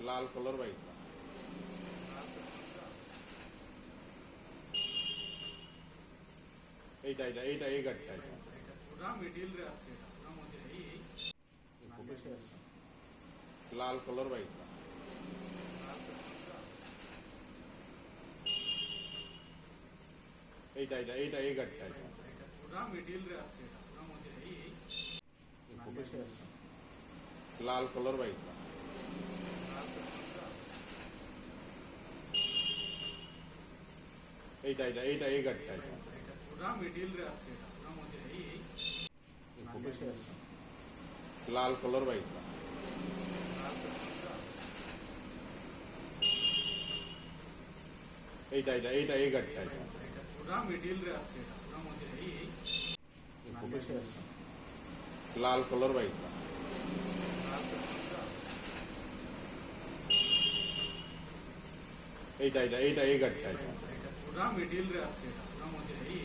লাল colour বাইকটা এইটা এইটা এইটা এই গাড়িটা পুরা মিডিল রে আসছে, এটা পুরা মধ্যে এই লাল কালার বাইকটা এইটা এইটা এইটা এই গাড়িটা পুরা মিডিল রে আসছে, এটা পুরা মধ্যে এই লাল কালার বাইকটা এইটা এইটা এইটা এই গাড়িটা পুরা মিডিল রে আসছে, এটা পুরা মধ্যে এই লাল কালার বাইকটা এইটা এইটা এইটা এই গাড়িটা পুরা মিডিল রে আসছে, এটা পুরা মধ্যে এই লাল কালার বাইকটা এইটা এইটা এইটা এই গাড়িটা পুরা মিডিল রে আসছে, এটা পুরা মধ্যে এই